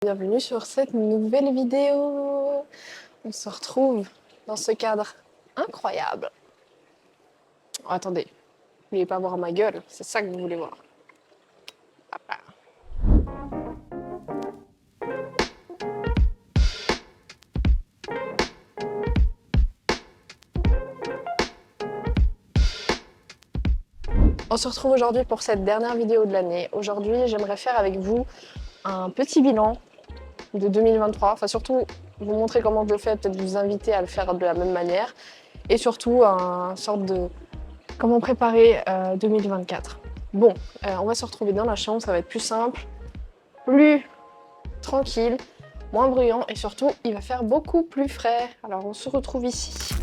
Bienvenue sur cette nouvelle vidéo. On se retrouve dans ce cadre incroyable. Oh, attendez, vous voulez pas voir ma gueule, c'est ça que vous voulez voir. Papa. On se retrouve aujourd'hui pour cette dernière vidéo de l'année. Aujourd'hui, j'aimerais faire avec vous un petit bilan de 2023. Enfin, surtout, vous montrer comment je le fais, peut-être vous inviter à le faire de la même manière. Et surtout, un sorte de comment préparer 2024. Bon, on va se retrouver dans la chambre, ça va être plus simple, plus tranquille, moins bruyant et surtout, il va faire beaucoup plus frais. Alors, on se retrouve ici.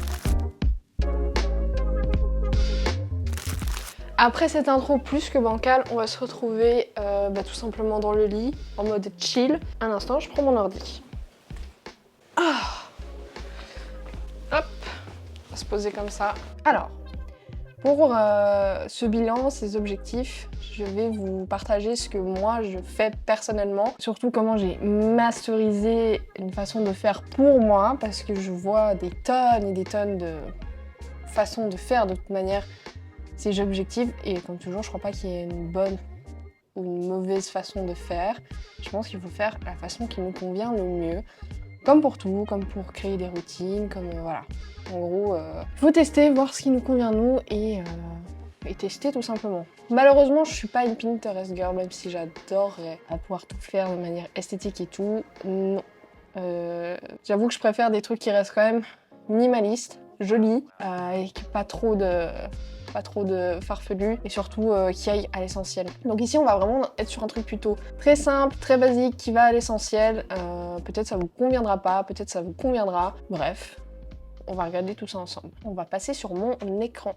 Après cette intro plus que bancale, on va se retrouver tout simplement dans le lit, en mode chill. Un instant, je prends mon ordi. Hop, on va se poser comme ça. Alors, pour ce bilan, ces objectifs, je vais vous partager ce que moi je fais personnellement, surtout comment j'ai masterisé une façon de faire pour moi, parce que je vois des tonnes et des tonnes de façons de faire de toute manière ces objectifs, et comme toujours, je crois pas qu'il y ait une bonne ou une mauvaise façon de faire. Je pense qu'il faut faire la façon qui nous convient le mieux. Comme pour tout, comme pour créer des routines, comme voilà. En gros, il faut tester, voir ce qui nous convient nous et tester tout simplement. Malheureusement, je suis pas une Pinterest girl, même si j'adorerais pouvoir tout faire de manière esthétique et tout. Non. J'avoue que je préfère des trucs qui restent quand même minimalistes, jolis, et pas trop de farfelus et surtout qui aillent à l'essentiel. Donc ici on va vraiment être sur un truc plutôt très simple, très basique, qui va à l'essentiel. Peut-être ça vous conviendra pas, peut-être ça vous conviendra. Bref, on va regarder tout ça ensemble. On va passer sur mon écran.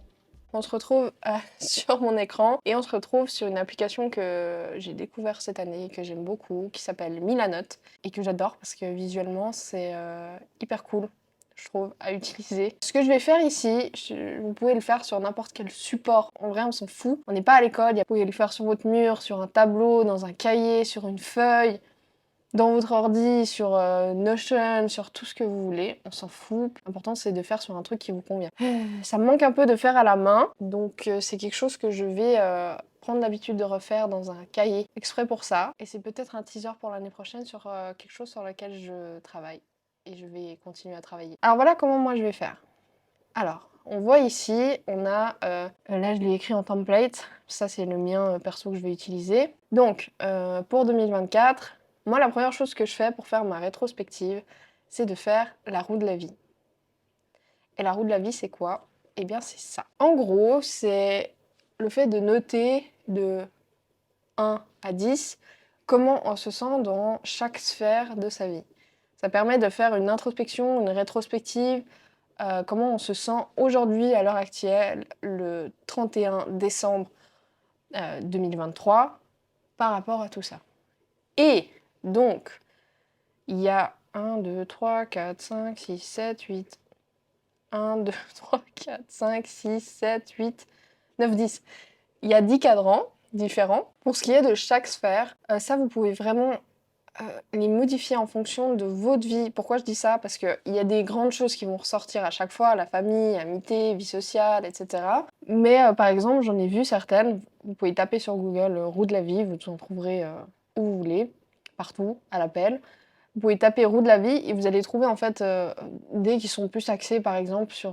On se retrouve sur mon écran et on se retrouve sur une application que j'ai découvert cette année, que j'aime beaucoup, qui s'appelle Milanote et que j'adore parce que visuellement c'est hyper cool, je trouve, à utiliser. Ce que je vais faire ici, vous pouvez le faire sur n'importe quel support. En vrai, on s'en fout. On n'est pas à l'école, vous pouvez le faire sur votre mur, sur un tableau, dans un cahier, sur une feuille, dans votre ordi, sur Notion, sur tout ce que vous voulez, on s'en fout. L'important c'est de faire sur un truc qui vous convient. Ça me manque un peu de faire à la main, donc c'est quelque chose que je vais prendre l'habitude de refaire dans un cahier exprès pour ça. Et c'est peut-être un teaser pour l'année prochaine sur quelque chose sur lequel je travaille. Et je vais continuer à travailler. Alors voilà comment moi je vais faire. Alors, on voit ici, on a, là je l'ai écrit en template, ça c'est le mien perso que je vais utiliser. Donc, pour 2024, moi la première chose que je fais pour faire ma rétrospective, c'est de faire la roue de la vie. Et la roue de la vie c'est quoi? Eh bien c'est ça. En gros, c'est le fait de noter de 1 à 10 comment on se sent dans chaque sphère de sa vie. Ça permet de faire une introspection, une rétrospective, comment on se sent aujourd'hui, à l'heure actuelle, le 31 décembre 2023, par rapport à tout ça. Et donc, il y a 1, 2, 3, 4, 5, 6, 7, 8. 1, 2, 3, 4, 5, 6, 7, 8, 9, 10. Il y a 10 cadrans différents. Pour ce qui est de chaque sphère, ça, vous pouvez vraiment les modifier en fonction de votre vie. Pourquoi je dis ça? Parce qu'il y a des grandes choses qui vont ressortir à chaque fois, la famille, amitié, vie sociale, etc. Mais par exemple, j'en ai vu certaines, vous pouvez taper sur Google roue de la vie, vous en trouverez où vous voulez, partout, à l'appel. Vous pouvez taper roue de la vie et vous allez trouver en fait des qui sont plus axés par exemple sur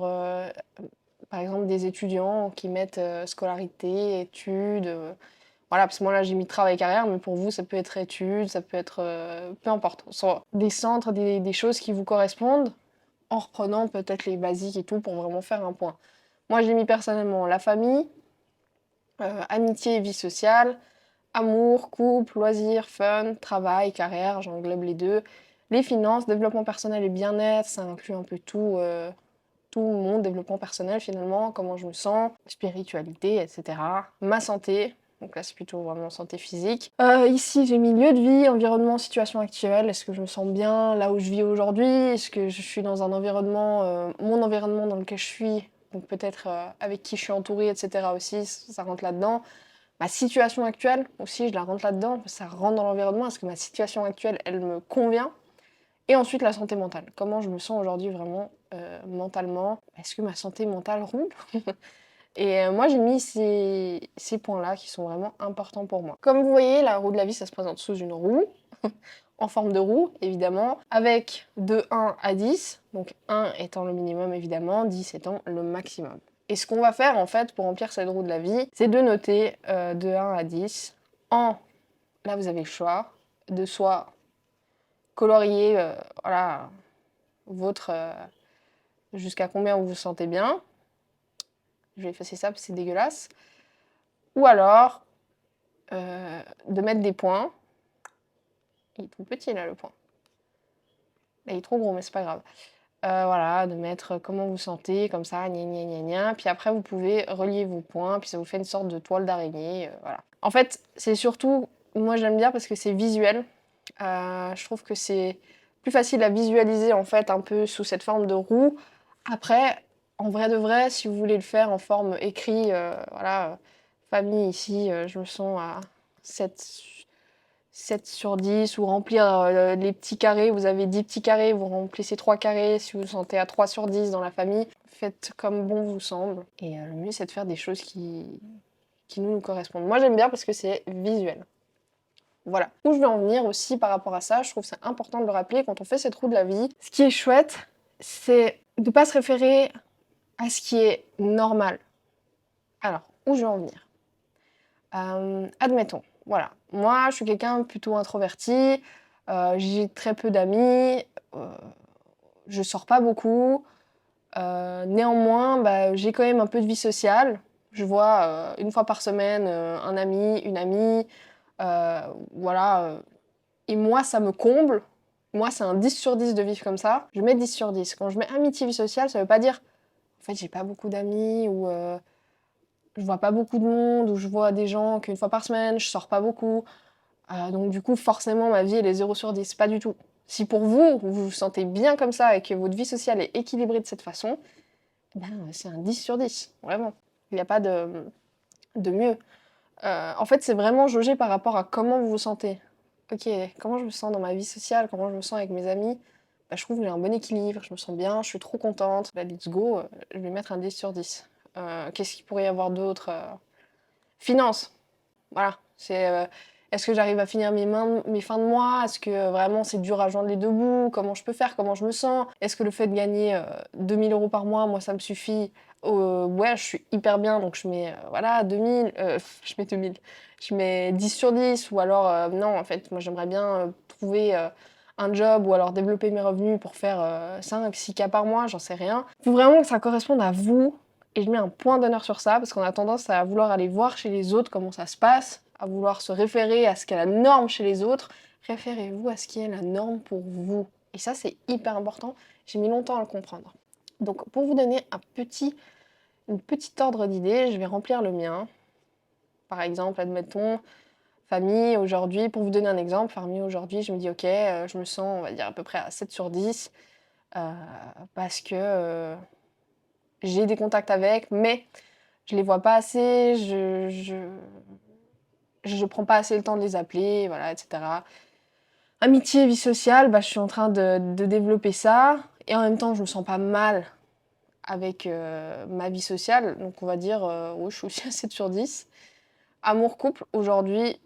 par exemple des étudiants qui mettent scolarité, études, voilà, parce que moi là j'ai mis travail et carrière, mais pour vous ça peut être études, ça peut être peu importe. Soit des centres, des choses qui vous correspondent, en reprenant peut-être les basiques et tout pour vraiment faire un point. Moi j'ai mis personnellement la famille, amitié et vie sociale, amour, couple, loisirs, fun, travail, carrière, j'englobe les deux. Les finances, développement personnel et bien-être, ça inclut un peu tout mon développement personnel finalement, comment je me sens, spiritualité, etc. Ma santé, donc là c'est plutôt vraiment santé physique. Ici j'ai mis lieu de vie, environnement, situation actuelle, est-ce que je me sens bien là où je vis aujourd'hui, est-ce que je suis dans un environnement, mon environnement dans lequel je suis, donc peut-être avec qui je suis entourée, etc. aussi, ça rentre là-dedans. ma situation actuelle aussi, je la rentre là-dedans, ça rentre dans l'environnement, est-ce que ma situation actuelle, elle me convient? Et ensuite la santé mentale. Comment je me sens aujourd'hui vraiment mentalement? Est-ce que ma santé mentale roule? Et moi j'ai mis ces points-là qui sont vraiment importants pour moi. Comme vous voyez, la roue de la vie, ça se présente sous une roue, en forme de roue évidemment, avec de 1 à 10, donc 1 étant le minimum évidemment, 10 étant le maximum. Et ce qu'on va faire en fait pour remplir cette roue de la vie, c'est de noter de 1 à 10 en, là vous avez le choix, de soit colorier voilà, votre jusqu'à combien vous vous sentez bien. Je vais effacer ça parce que c'est dégueulasse. Ou alors de mettre des points. Il est tout petit là le point. Là, il est trop gros mais c'est pas grave. Voilà, de mettre comment vous sentez, comme ça, gna gna gna gna. Puis après vous pouvez relier vos points, puis ça vous fait une sorte de toile d'araignée. Voilà. En fait, c'est surtout, moi j'aime bien parce que c'est visuel. Je trouve que c'est plus facile à visualiser en fait un peu sous cette forme de roue. Après, en vrai de vrai, si vous voulez le faire en forme écrit, voilà, famille ici, je me sens à 7 sur 10, ou remplir les petits carrés, vous avez 10 petits carrés, vous remplissez 3 carrés, si vous vous sentez à 3 sur 10 dans la famille, faites comme bon vous semble. Et le mieux c'est de faire des choses qui nous correspondent. Moi j'aime bien parce que c'est visuel. Voilà. Où je veux en venir aussi par rapport à ça, je trouve que c'est important de le rappeler quand on fait cette roue de la vie. Ce qui est chouette, c'est de ne pas se référer à ce qui est normal. Alors, où je veux en venir? Admettons, voilà. Moi, je suis quelqu'un plutôt introverti, j'ai très peu d'amis, je sors pas beaucoup. Néanmoins, bah, j'ai quand même un peu de vie sociale. Je vois une fois par semaine un ami, une amie, voilà. Et moi, ça me comble. Moi, c'est un 10 sur 10 de vivre comme ça. Je mets 10 sur 10. Quand je mets amitié, vie sociale, ça veut pas dire, en fait, j'ai pas beaucoup d'amis, ou je vois pas beaucoup de monde, ou je vois des gens qu'une fois par semaine, je sors pas beaucoup. Donc du coup, forcément, ma vie, elle est 0 sur 10. Pas du tout. Si pour vous, vous vous sentez bien comme ça et que votre vie sociale est équilibrée de cette façon, ben, c'est un 10 sur 10, vraiment. Il n'y a pas de mieux. En fait, c'est vraiment jaugé par rapport à comment vous vous sentez. Ok, comment je me sens dans ma vie sociale, comment je me sens avec mes amis. Bah, je trouve que j'ai un bon équilibre, je me sens bien, je suis trop contente. Bah, let's go, je vais mettre un 10 sur 10. Qu'est-ce qu'il pourrait y avoir d'autre? Finance, voilà. Est-ce que j'arrive à finir mes fins de mois? Est-ce que vraiment c'est dur à joindre les deux bouts? Comment je peux faire? Comment je me sens? Est-ce que le fait de gagner 2000 euros par mois, moi ça me suffit? Ouais, je suis hyper bien, donc je mets voilà, 2000, je mets 2000, je mets 10 sur 10, ou alors non, en fait, moi j'aimerais bien trouver un job, ou alors développer mes revenus pour faire 5, 6K par mois, j'en sais rien. Il faut vraiment que ça corresponde à vous, et je mets un point d'honneur sur ça, parce qu'on a tendance à vouloir aller voir chez les autres comment ça se passe, à vouloir se référer à ce qu'est la norme chez les autres. Référez-vous à ce qui est la norme pour vous. Et ça, c'est hyper important. J'ai mis longtemps à le comprendre. Donc, pour vous donner une petite ordre d'idée, je vais remplir le mien. Par exemple, admettons, famille, aujourd'hui, pour vous donner un exemple, famille, aujourd'hui, je me dis, ok, je me sens, on va dire, à peu près à 7 sur 10, parce que j'ai des contacts avec, mais je les vois pas assez, je prends pas assez le temps de les appeler, voilà, etc. Amitié, vie sociale, bah, je suis en train de développer ça, et en même temps, je me sens pas mal avec ma vie sociale, donc on va dire, oui, je suis aussi à 7 sur 10. Amour-couple, aujourd'hui,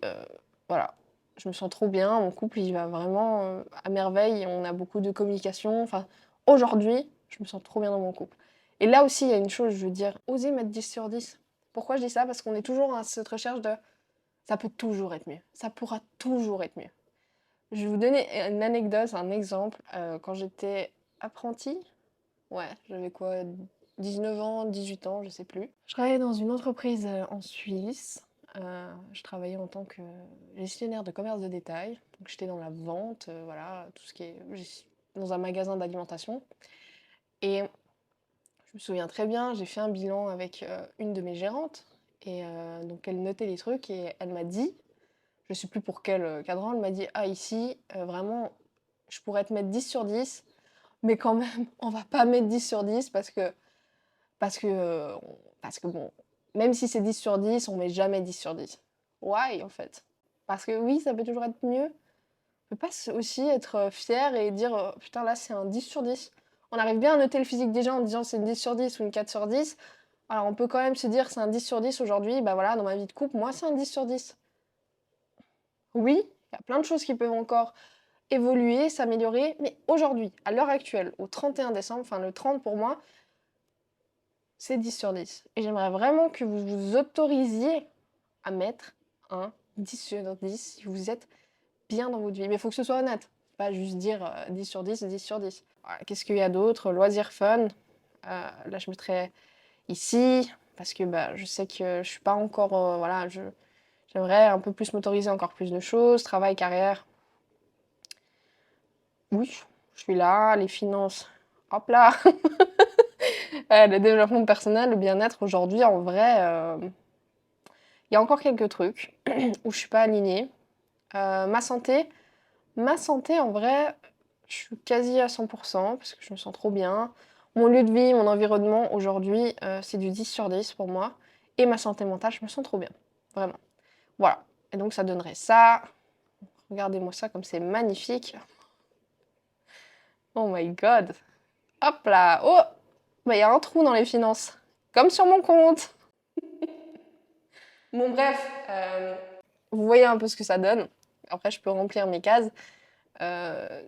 voilà, je me sens trop bien, mon couple, il va vraiment à merveille, on a beaucoup de communication, enfin, aujourd'hui, je me sens trop bien dans mon couple. Et là aussi, il y a une chose, je veux dire, oser mettre 10 sur 10. Pourquoi je dis ça? Parce qu'on est toujours à cette recherche de ça peut toujours être mieux, ça pourra toujours être mieux. Je vais vous donner une anecdote, un exemple. Quand j'étais apprentie, ouais, j'avais quoi, 19 ans, 18 ans, je sais plus. Je travaillais dans une entreprise en Suisse. Je travaillais en tant que gestionnaire de commerce de détail. Donc j'étais dans la vente, voilà, tout ce qui est dans un magasin d'alimentation. Et je me souviens très bien, j'ai fait un bilan avec une de mes gérantes. Et donc elle notait les trucs et elle m'a dit, je sais plus pour quel cadran, elle m'a dit, ah ici, vraiment, je pourrais te mettre 10 sur 10, mais quand même, on va pas mettre 10 sur 10 parce que bon, même si c'est 10 sur 10, on met jamais 10 sur 10. Why, en fait? Parce que oui, ça peut toujours être mieux. On peut pas aussi être fier et dire putain, là, c'est un 10 sur 10. On arrive bien à noter le physique des gens en disant c'est une 10 sur 10 ou une 4 sur 10. Alors, on peut quand même se dire c'est un 10 sur 10 aujourd'hui. Bah voilà, dans ma vie de couple, moi, c'est un 10 sur 10. Oui, il y a plein de choses qui peuvent encore évoluer, s'améliorer, mais aujourd'hui, à l'heure actuelle, au 31 décembre, enfin le 30 pour moi, c'est 10 sur 10. Et j'aimerais vraiment que vous vous autorisiez à mettre un 10 sur 10 si vous êtes bien dans votre vie. Mais il faut que ce soit honnête, pas juste dire 10 sur 10, 10 sur 10. Voilà, qu'est-ce qu'il y a d'autre? Loisirs fun. Là, je mettrais ici, parce que bah, je sais que je suis pas encore... voilà, j'aimerais un peu plus m'autoriser encore plus de choses. Travail, carrière. Oui, je suis là. Les finances, hop là. Le développement personnel, le bien-être, aujourd'hui, en vrai, il y a encore quelques trucs où je suis pas alignée. Ma santé, en vrai, je suis quasi à 100% parce que je me sens trop bien. Mon lieu de vie, mon environnement, aujourd'hui, c'est du 10 sur 10 pour moi. Et ma santé mentale, je me sens trop bien. Vraiment. Voilà. Et donc, ça donnerait ça. Regardez-moi ça comme c'est magnifique. Oh my god. Hop là. Oh, bah, il y a un trou dans les finances. Comme sur mon compte. Bon, bref, vous voyez un peu ce que ça donne. Après, je peux remplir mes cases. Euh,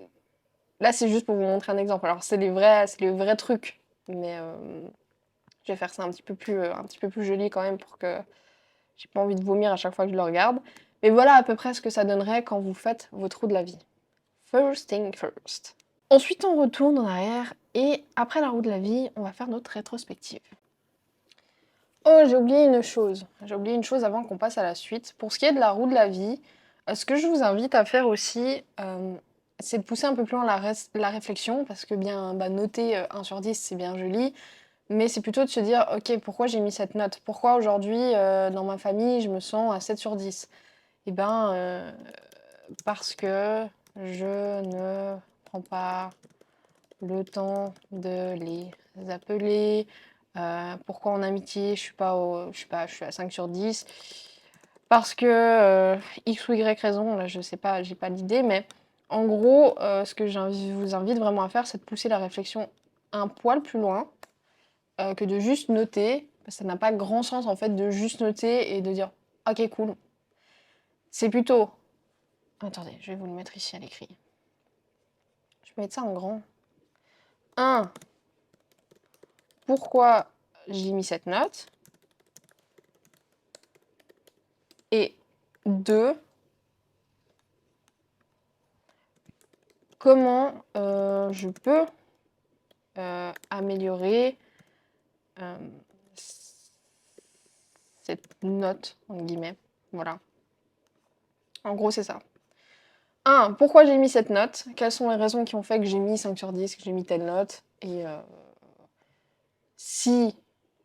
Là, c'est juste pour vous montrer un exemple. Alors, c'est les vrais trucs. Mais je vais faire ça un petit peu plus joli quand même pour que j'ai pas envie de vomir à chaque fois que je le regarde. Mais voilà à peu près ce que ça donnerait quand vous faites vos trous de la vie. First thing first. Ensuite, on retourne en arrière et après la roue de la vie, on va faire notre rétrospective. Oh, j'ai oublié une chose. J'ai oublié une chose avant qu'on passe à la suite. Pour ce qui est de la roue de la vie, ce que je vous invite à faire aussi, c'est de pousser un peu plus loin la réflexion, parce que bien bah, noter 1 sur 10, c'est bien joli, mais c'est plutôt de se dire, ok, pourquoi j'ai mis cette note? Pourquoi aujourd'hui, dans ma famille, je me sens à 7 sur 10? Eh ben, parce que je ne prends pas le temps de les appeler. Pourquoi en amitié, je suis à 5 sur 10? Parce que X ou Y raison, là je sais pas, j'ai pas l'idée, mais en gros, ce que vous invite vraiment à faire, c'est de pousser la réflexion un poil plus loin que de juste noter. Parce que ça n'a pas grand sens en fait de juste noter et de dire ok cool. C'est plutôt. Attendez, je vais vous le mettre ici à l'écrit. Je vais mettre ça en grand. 1. Pourquoi j'ai mis cette note? Et 2. Comment je peux améliorer euh, cette note, entre guillemets. Voilà. En gros, c'est ça. 1. Pourquoi j'ai mis cette note? Quelles sont les raisons qui ont fait que j'ai mis 5 sur 10, que j'ai mis telle note? Et si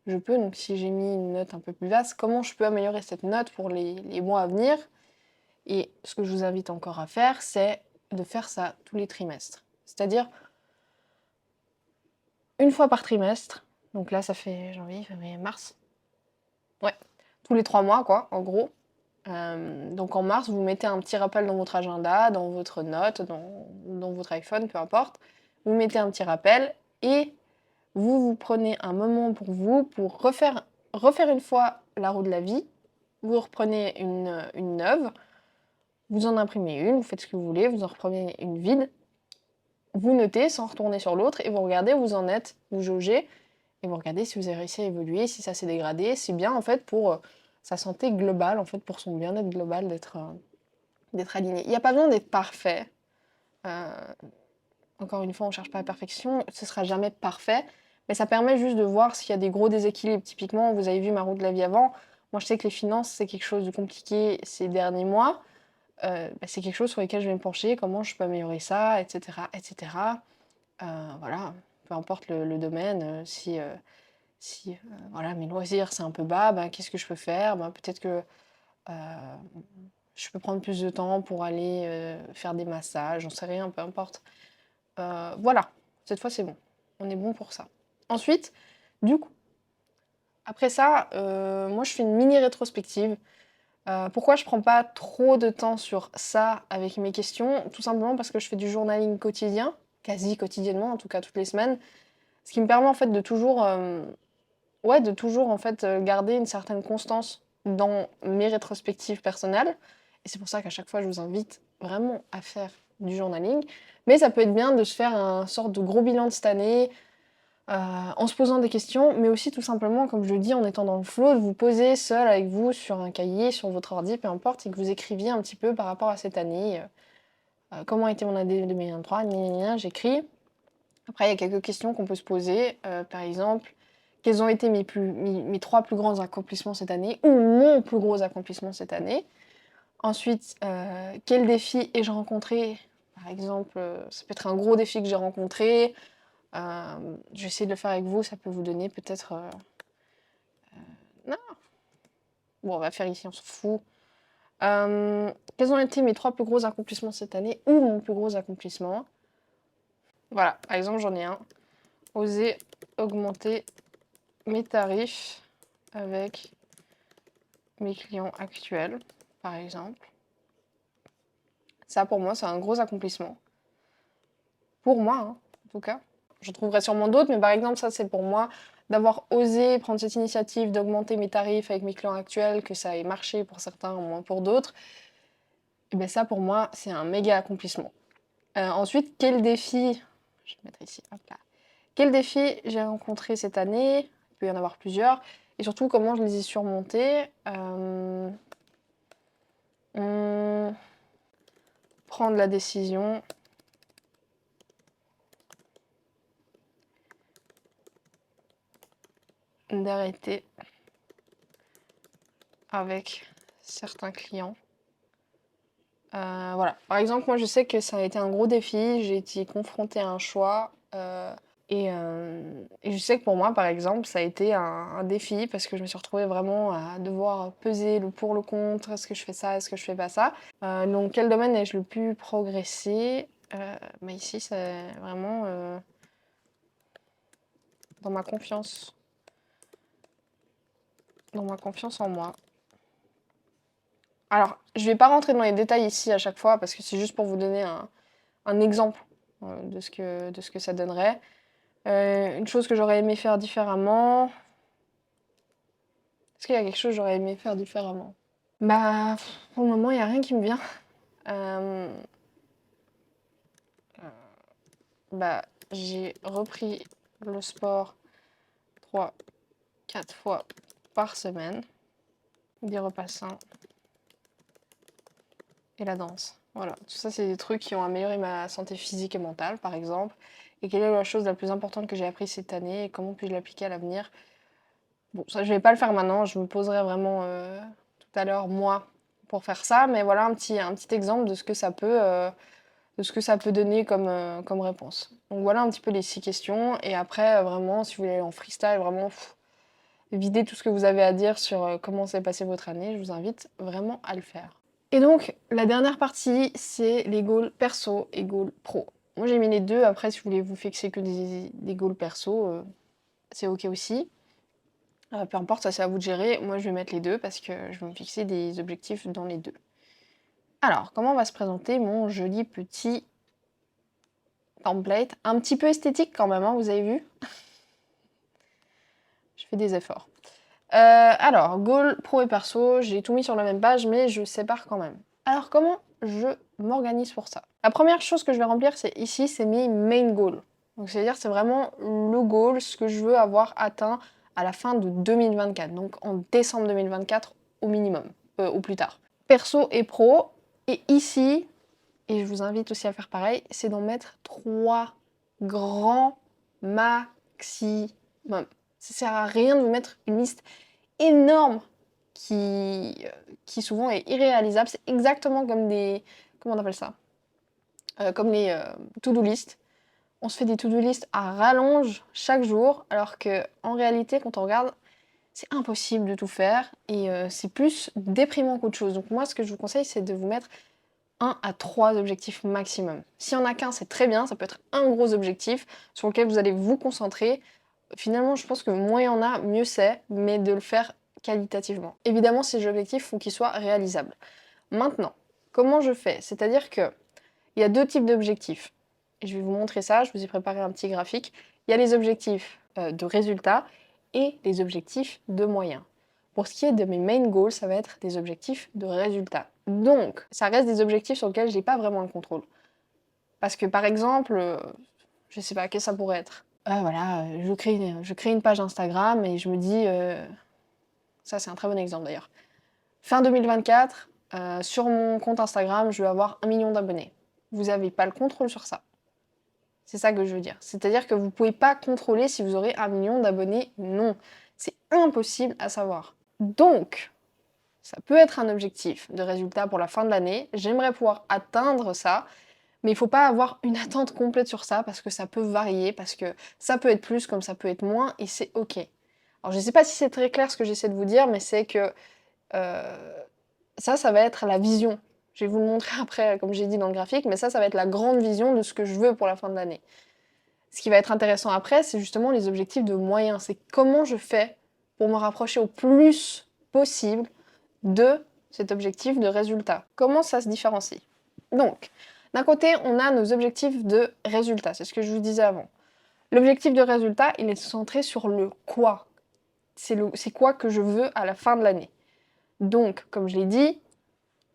je peux, donc si j'ai mis une note un peu plus vaste, comment je peux améliorer cette note pour les mois à venir? Et ce que je vous invite encore à faire, c'est de faire ça tous les trimestres. C'est-à-dire une fois par trimestre. Donc là, ça fait janvier, février, mars. Ouais, tous les 3 mois, quoi, en gros. Donc en mars, vous mettez un petit rappel dans votre agenda, dans votre note, dans votre iPhone, peu importe. Vous mettez un petit rappel et vous prenez un moment pour vous pour refaire une fois la roue de la vie. Vous reprenez une neuve, vous en imprimez une, vous faites ce que vous voulez, vous en reprenez une vide. Vous notez sans retourner sur l'autre et vous regardez où vous en êtes, vous jaugez et vous regardez si vous avez réussi à évoluer, si ça s'est dégradé. C'est bien en fait pour sa santé globale, en fait pour son bien-être global d'être aligné. Il n'y a pas besoin d'être parfait. Euh, Encore une fois, on ne cherche pas la perfection, ce sera jamais parfait, mais ça permet juste de voir s'il y a des gros déséquilibres. Typiquement, vous avez vu ma roue de la vie avant. Moi, je sais que les finances, c'est quelque chose de compliqué ces derniers mois. C'est quelque chose sur lequel je vais me pencher, comment je peux améliorer ça, etc. etc. Voilà, peu importe le domaine, si voilà, mes loisirs c'est un peu bas, bah, qu'est-ce que je peux faire? Bah, peut-être que je peux prendre plus de temps pour aller faire des massages, j'en sais rien, peu importe. Voilà, cette fois c'est bon, on est bon pour ça. Ensuite, du coup, Après ça, moi je fais une mini rétrospective. Pourquoi je prends pas trop de temps sur ça avec mes questions? Tout simplement parce que je fais du journaling quotidien, quasi quotidiennement, en tout cas toutes les semaines. Ce qui me permet en fait de toujours, en fait, garder une certaine constance dans mes rétrospectives personnelles. Et c'est pour ça qu'à chaque fois, je vous invite vraiment à faire du journaling. Mais ça peut être bien de se faire un sorte de gros bilan de cette année, en se posant des questions, mais aussi tout simplement, comme je le dis, en étant dans le flow, de vous poser seul avec vous sur un cahier, sur votre ordi, peu importe, et que vous écriviez un petit peu par rapport à cette année. Comment a été mon année 2023, j'écris. Après, il y a quelques questions qu'on peut se poser. Par exemple, quels ont été mes 3 plus grands accomplissements cette année, ou mon plus gros accomplissement cette année. Ensuite, quel défi ai-je rencontré? Par exemple, ça peut être un gros défi que j'ai rencontré. Je vais essayer de le faire avec vous, ça peut vous donner peut-être... Non. Bon, on va faire ici, on s'en fout. Quels ont été mes 3 plus gros accomplissements cette année, ou mon plus gros accomplissement? Voilà, par exemple, j'en ai un. Oser augmenter mes tarifs avec mes clients actuels, par exemple. Ça, pour moi, c'est un gros accomplissement. Pour moi, hein, en tout cas. J'en trouverai sûrement d'autres, mais par exemple, ça, c'est pour moi d'avoir osé prendre cette initiative d'augmenter mes tarifs avec mes clients actuels, que ça ait marché pour certains, moins pour d'autres. Et bien ça, pour moi, c'est un méga accomplissement. Ensuite, quel défi... Je vais mettre ici, hop là. Quel défi j'ai rencontré cette année? Il peut y en avoir plusieurs. Et surtout, comment je les ai surmontés. Prendre la décision d'arrêter avec certains clients. Voilà. Par exemple, moi, je sais que ça a été un gros défi. J'ai été confrontée à un choix. Et je sais que pour moi, par exemple, ça a été un défi parce que je me suis retrouvée vraiment à devoir peser le pour, le contre. Est-ce que je fais ça? Est-ce que je fais pas ça? Donc, quel domaine ai-je le plus progressé? Mais ici, c'est vraiment dans ma confiance. Dans ma confiance en moi. Alors, je vais pas rentrer dans les détails ici à chaque fois parce que c'est juste pour vous donner un exemple de ce que ça donnerait. Une chose que j'aurais aimé faire différemment. Est-ce qu'il y a quelque chose que j'aurais aimé faire différemment? Bah, pour le moment, il n'y a rien qui me vient. Bah, j'ai repris le sport 3-4 fois par semaine. Des repas sains. Et la danse. Voilà, tout ça, c'est des trucs qui ont amélioré ma santé physique et mentale, par exemple. Et quelle est la chose la plus importante que j'ai apprise cette année et comment puis-je l'appliquer à l'avenir? Bon, ça, je vais pas le faire maintenant, je me poserai vraiment tout à l'heure, moi, pour faire ça. Mais voilà un petit exemple de ce que ça peut donner comme réponse. Donc voilà un petit peu les 6 questions. Et après, vraiment, si vous voulez aller en freestyle, vraiment, vider tout ce que vous avez à dire sur comment s'est passée votre année, je vous invite vraiment à le faire. Et donc, la dernière partie, c'est les goals perso et goals pro. Moi, j'ai mis les deux. Après, si vous voulez vous fixer que des goals perso, c'est ok aussi. Peu importe, ça c'est à vous de gérer. Moi, je vais mettre les deux parce que je vais me fixer des objectifs dans les deux. Alors, comment va se présenter mon joli petit template? Un petit peu esthétique quand même, hein, vous avez vu? Je fais des efforts. Alors, goal pro et perso, j'ai tout mis sur la même page, mais je sépare quand même. Alors, comment je m'organise pour ça? La première chose que je vais remplir, c'est ici, c'est mes main goals. Donc, c'est-à-dire, c'est vraiment le goal, ce que je veux avoir atteint à la fin de 2024. Donc, en décembre 2024 au minimum, ou plus tard. Perso et pro. Et ici, et je vous invite aussi à faire pareil, c'est d'en mettre 3 grands maximum. Ça sert à rien de vous mettre une liste énorme qui souvent est irréalisable. C'est exactement comme des... Comment on appelle ça? Comme les to-do list. On se fait des to-do list à rallonge chaque jour, alors que en réalité, quand on regarde, c'est impossible de tout faire et c'est plus déprimant qu'autre chose. Donc moi, ce que je vous conseille, c'est de vous mettre 1 à 3 objectifs maximum. Si on a qu'un, c'est très bien, ça peut être un gros objectif sur lequel vous allez vous concentrer. Finalement, je pense que moins il y en a, mieux c'est, mais de le faire qualitativement. Évidemment, ces objectifs, faut qu'ils soient réalisables. Maintenant, comment je fais? C'est-à-dire que il y a deux types d'objectifs. Et je vais vous montrer ça, je vous ai préparé un petit graphique. Il y a les objectifs de résultats et les objectifs de moyens. Pour ce qui est de mes main goals, ça va être des objectifs de résultats. Donc, ça reste des objectifs sur lesquels je n'ai pas vraiment le contrôle. Parce que par exemple, je sais pas, qu'est-ce que ça pourrait être? Voilà, je crée une page Instagram et je me dis, ça c'est un très bon exemple d'ailleurs. Fin 2024, sur mon compte Instagram, je vais avoir 1 million d'abonnés. Vous n'avez pas le contrôle sur ça. C'est ça que je veux dire. C'est-à-dire que vous ne pouvez pas contrôler si vous aurez 1 million d'abonnés. Non, c'est impossible à savoir. Donc, ça peut être un objectif de résultat pour la fin de l'année. J'aimerais pouvoir atteindre ça, mais il ne faut pas avoir une attente complète sur ça parce que ça peut varier, parce que ça peut être plus comme ça peut être moins et c'est ok. Alors je ne sais pas si c'est très clair ce que j'essaie de vous dire, mais c'est que ça va être la vision. Je vais vous le montrer après, comme j'ai dit dans le graphique, mais ça va être la grande vision de ce que je veux pour la fin de l'année. Ce qui va être intéressant après, c'est justement les objectifs de moyens. C'est comment je fais pour me rapprocher au plus possible de cet objectif de résultat. Comment ça se différencie? Donc, d'un côté, on a nos objectifs de résultat. C'est ce que je vous disais avant. L'objectif de résultat, il est centré sur le quoi. C'est quoi que je veux à la fin de l'année. Donc, comme je l'ai dit,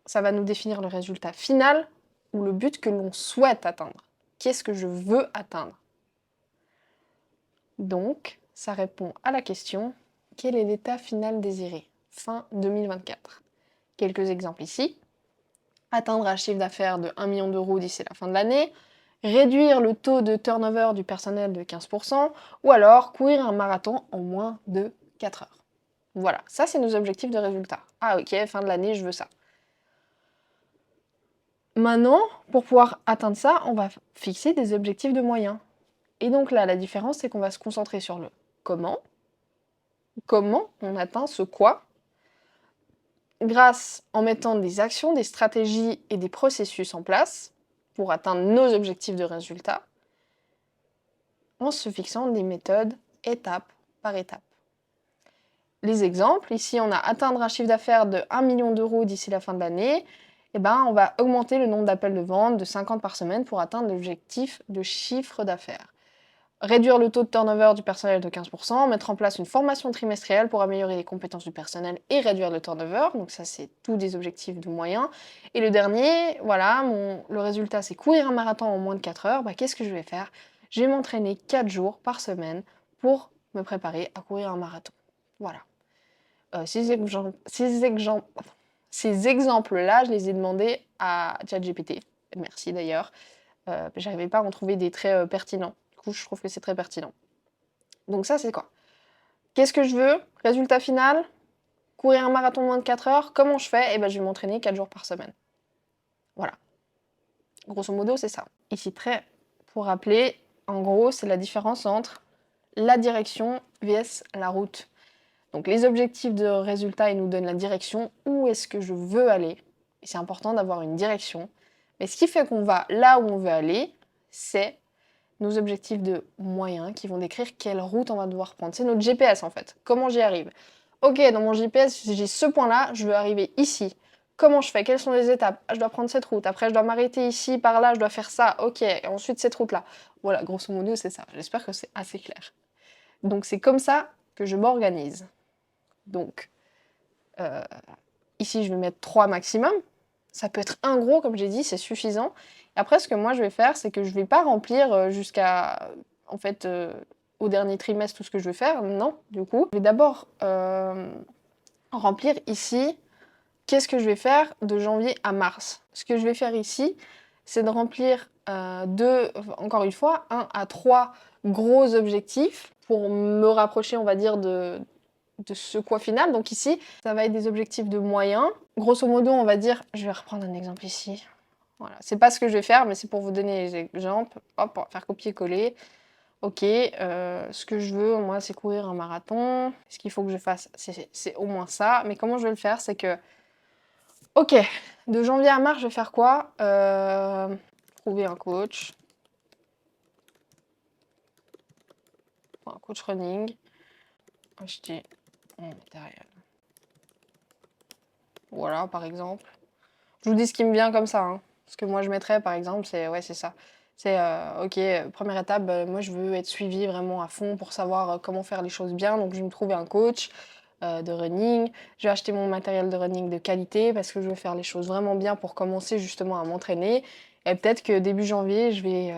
ça va nous définir le résultat final ou le but que l'on souhaite atteindre. Qu'est-ce que je veux atteindre? Donc, ça répond à la question, quel est l'état final désiré? Fin 2024. Quelques exemples ici. Atteindre un chiffre d'affaires de 1 million d'euros d'ici la fin de l'année, réduire le taux de turnover du personnel de 15%, ou alors courir un marathon en moins de 4 heures. Voilà, ça c'est nos objectifs de résultat. Ah ok, fin de l'année, je veux ça. Maintenant, pour pouvoir atteindre ça, on va fixer des objectifs de moyens. Et donc là, la différence, c'est qu'on va se concentrer sur le comment. Comment on atteint ce quoi grâce en mettant des actions, des stratégies et des processus en place pour atteindre nos objectifs de résultat en se fixant des méthodes étape par étape. Les exemples, ici on a atteindre un chiffre d'affaires de 1 million d'euros d'ici la fin de l'année, et on va augmenter le nombre d'appels de vente de 50 par semaine pour atteindre l'objectif de chiffre d'affaires. Réduire le taux de turnover du personnel de 15%, mettre en place une formation trimestrielle pour améliorer les compétences du personnel et réduire le turnover. Donc ça, c'est tous des objectifs de moyens. Et le dernier, voilà, le résultat, c'est courir un marathon en moins de 4 heures. Qu'est-ce que je vais faire? Je vais m'entraîner 4 jours par semaine pour me préparer à courir un marathon. Voilà. Ces exemples-là, je les ai demandés à ChatGPT. Merci d'ailleurs. J'arrivais pas à en trouver des très pertinents. Du coup, je trouve que c'est très pertinent. Donc ça, c'est quoi? Qu'est-ce que je veux? Résultat final? Courir un marathon moins de 4 heures? Comment je fais? Je vais m'entraîner 4 jours par semaine. Voilà. Grosso modo, c'est ça. Ici, pour rappeler, en gros, c'est la différence entre la direction vs la route. Donc les objectifs de résultat, ils nous donnent la direction, où est-ce que je veux aller. Et c'est important d'avoir une direction. Mais ce qui fait qu'on va là où on veut aller, c'est nos objectifs de moyens qui vont décrire quelle route on va devoir prendre. C'est notre GPS en fait. Comment j'y arrive? Ok, dans mon GPS, j'ai ce point-là, je veux arriver ici. Comment je fais? Quelles sont les étapes? Je dois prendre cette route. Après, je dois m'arrêter ici, par là, je dois faire ça. Ok, et ensuite cette route-là. Voilà, grosso modo, c'est ça. J'espère que c'est assez clair. Donc c'est comme ça que je m'organise. Donc, ici, je vais mettre 3 maximum. Ça peut être un gros, comme j'ai dit, c'est suffisant. Et après, ce que moi, je vais faire, c'est que je ne vais pas remplir jusqu'à, en fait, au dernier trimestre, tout ce que je veux faire. Non, du coup. Je vais d'abord remplir ici, qu'est-ce que je vais faire de janvier à mars. Ce que je vais faire ici, c'est de remplir encore une fois, 1 à 3 gros objectifs pour me rapprocher, on va dire, de ce quoi final. Donc ici, ça va être des objectifs de moyens. Grosso modo, on va dire, je vais reprendre un exemple ici. Voilà, c'est pas ce que je vais faire, mais c'est pour vous donner les exemples. Hop, on va faire copier-coller. Ok, ce que je veux, moi, c'est courir un marathon. Ce qu'il faut que je fasse, c'est au moins ça. Mais comment je vais le faire, c'est que, ok, de janvier à mars, je vais faire quoi? Trouver un coach. coach running, acheter mon matériel. Voilà, par exemple. Je vous dis ce qui me vient comme ça. Hein. Ce que moi je mettrais, par exemple, c'est ça. C'est ok, première étape, moi je veux être suivie vraiment à fond pour savoir comment faire les choses bien. Donc je vais me trouver un coach de running. Je vais acheter mon matériel de running de qualité parce que je veux faire les choses vraiment bien pour commencer justement à m'entraîner. Et peut-être que début janvier, je vais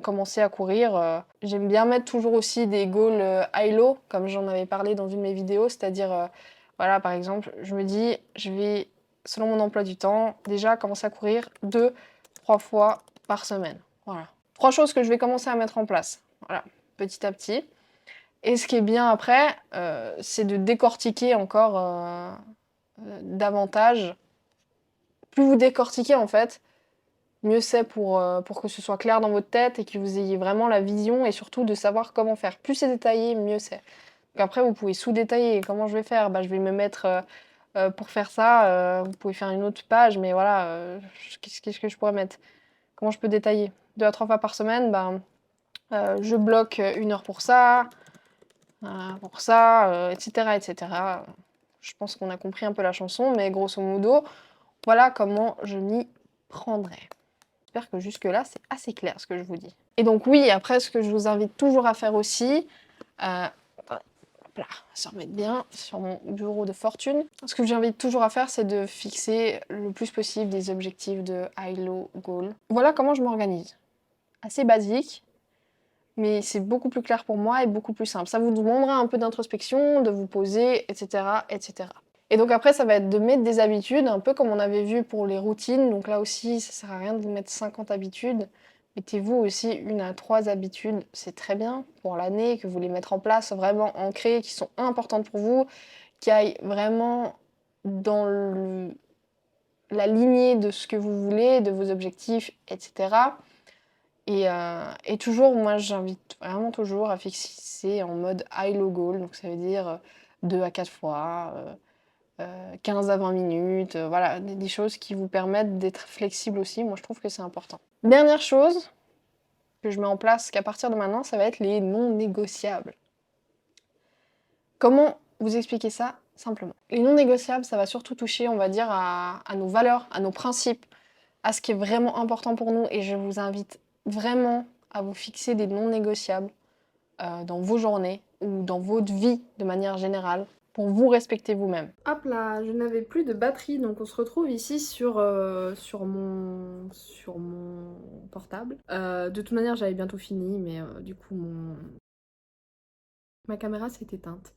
commencer à courir. J'aime bien mettre toujours aussi des goals high-low, comme j'en avais parlé dans une de mes vidéos. C'est-à-dire, voilà, par exemple, je me dis, je vais, selon mon emploi du temps, déjà commencer à courir 2-3 fois par semaine. Voilà. 3 choses que je vais commencer à mettre en place. Voilà, petit à petit. Et ce qui est bien après, c'est de décortiquer encore davantage. Plus vous décortiquez en fait, mieux c'est pour que ce soit clair dans votre tête et que vous ayez vraiment la vision et surtout de savoir comment faire. Plus c'est détaillé, mieux c'est. Donc après, vous pouvez sous-détailler. Comment je vais faire? Je vais me mettre pour faire ça. Vous pouvez faire une autre page, mais voilà, qu'est-ce que je pourrais mettre? Comment je peux détailler? 2 à 3 fois par semaine, je bloque 1 heure pour ça, etc., etc. Je pense qu'on a compris un peu la chanson, mais grosso modo, voilà comment je m'y prendrai. J'espère que jusque-là, c'est assez clair ce que je vous dis. Et donc oui, après, ce que je vous invite toujours à faire aussi, hop là, se remettre bien sur mon bureau de fortune. Ce que j'invite toujours à faire, c'est de fixer le plus possible des objectifs de high-low goal. Voilà comment je m'organise. Assez basique, mais c'est beaucoup plus clair pour moi et beaucoup plus simple. Ça vous demandera un peu d'introspection, de vous poser, etc., etc. Et donc après, ça va être de mettre des habitudes, un peu comme on avait vu pour les routines. Donc là aussi, ça sert à rien de mettre 50 habitudes. Mettez-vous aussi 1 à 3 habitudes, c'est très bien pour l'année, que vous les mettre en place, vraiment ancrées, qui sont importantes pour vous, qui aillent vraiment dans la lignée de ce que vous voulez, de vos objectifs, etc. Et toujours, moi, j'invite vraiment toujours à fixer en mode high-low goal. Donc, ça veut dire 2 à 4 fois, 15 à 20 minutes. Voilà, des choses qui vous permettent d'être flexible aussi. Moi, je trouve que c'est important. Dernière chose que je mets en place qu'à partir de maintenant, ça va être les non négociables. Comment vous expliquer ça simplement? Les non négociables, ça va surtout toucher, on va dire, à nos valeurs, à nos principes, à ce qui est vraiment important pour nous. Et je vous invite vraiment à vous fixer des non négociables dans vos journées ou dans votre vie de manière générale pour vous respecter vous-même. Hop là, je n'avais plus de batterie, donc on se retrouve ici sur mon portable. De toute manière, j'avais bientôt fini, mais du coup, ma caméra s'est éteinte.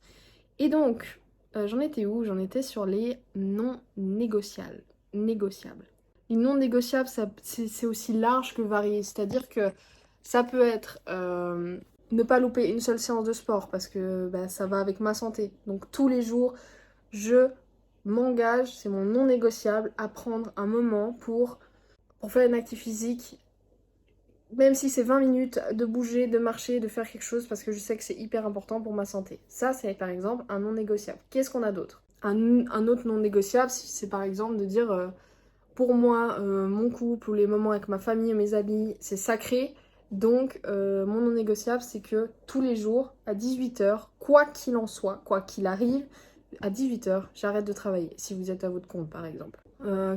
Et donc, j'en étais où? J'en étais sur les non négociables. Les non négociables, c'est aussi large que varié. C'est-à-dire que ça peut être ne pas louper une seule séance de sport parce que ça va avec ma santé. Donc tous les jours, je m'engage, c'est mon non négociable, à prendre un moment pour faire une activité physique. Même si c'est 20 minutes, de bouger, de marcher, de faire quelque chose parce que je sais que c'est hyper important pour ma santé. Ça, c'est par exemple un non négociable. Qu'est-ce qu'on a d'autre? Un autre non négociable, c'est par exemple de dire pour moi, mon couple ou les moments avec ma famille et mes amis, c'est sacré. Donc, mon non négociable, c'est que tous les jours, à 18 h, quoi qu'il en soit, quoi qu'il arrive, à 18 h, j'arrête de travailler, si vous êtes à votre compte, par exemple.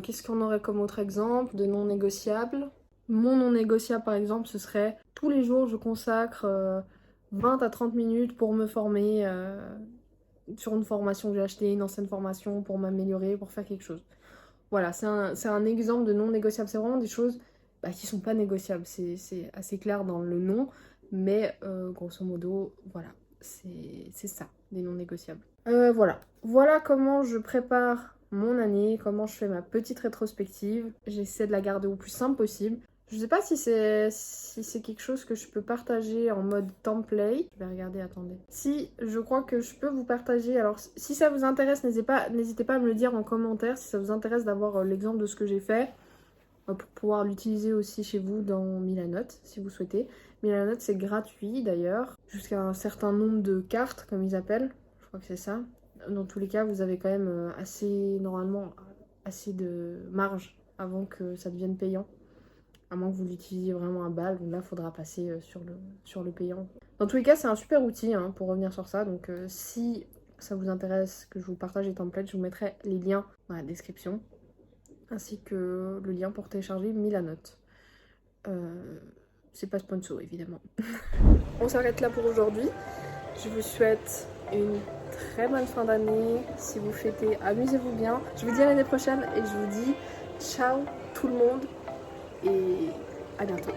Qu'est-ce qu'on aurait comme autre exemple de non négociable? Mon non négociable, par exemple, ce serait tous les jours, je consacre 20 à 30 minutes pour me former sur une formation que j'ai achetée, une ancienne formation, pour m'améliorer, pour faire quelque chose. Voilà, c'est un exemple de non négociable. C'est vraiment des choses qui sont pas négociables. C'est assez clair dans le nom, mais grosso modo, voilà, c'est ça, des non négociables. Voilà comment je prépare mon année, comment je fais ma petite rétrospective. J'essaie de la garder au plus simple possible. Je sais pas si c'est quelque chose que je peux partager en mode template. Je vais regarder, attendez. Si, je crois que je peux vous partager. Alors, si ça vous intéresse, n'hésitez pas à me le dire en commentaire. Si ça vous intéresse d'avoir l'exemple de ce que j'ai fait, pour pouvoir l'utiliser aussi chez vous dans Milanote, si vous souhaitez. Milanote, c'est gratuit d'ailleurs, jusqu'à un certain nombre de cartes, comme ils appellent. Je crois que c'est ça. Dans tous les cas, vous avez quand même normalement, assez de marge avant que ça devienne payant. À moins que vous l'utilisiez vraiment à balle, donc là, il faudra passer sur le payant. Dans tous les cas, c'est un super outil hein, pour revenir sur ça. Donc si ça vous intéresse que je vous partage les templates, je vous mettrai les liens dans la description. Ainsi que le lien pour télécharger Milanote. C'est pas sponsor évidemment. On s'arrête là pour aujourd'hui. Je vous souhaite une très bonne fin d'année. Si vous fêtez, amusez-vous bien. Je vous dis à l'année prochaine et je vous dis ciao tout le monde et à bientôt.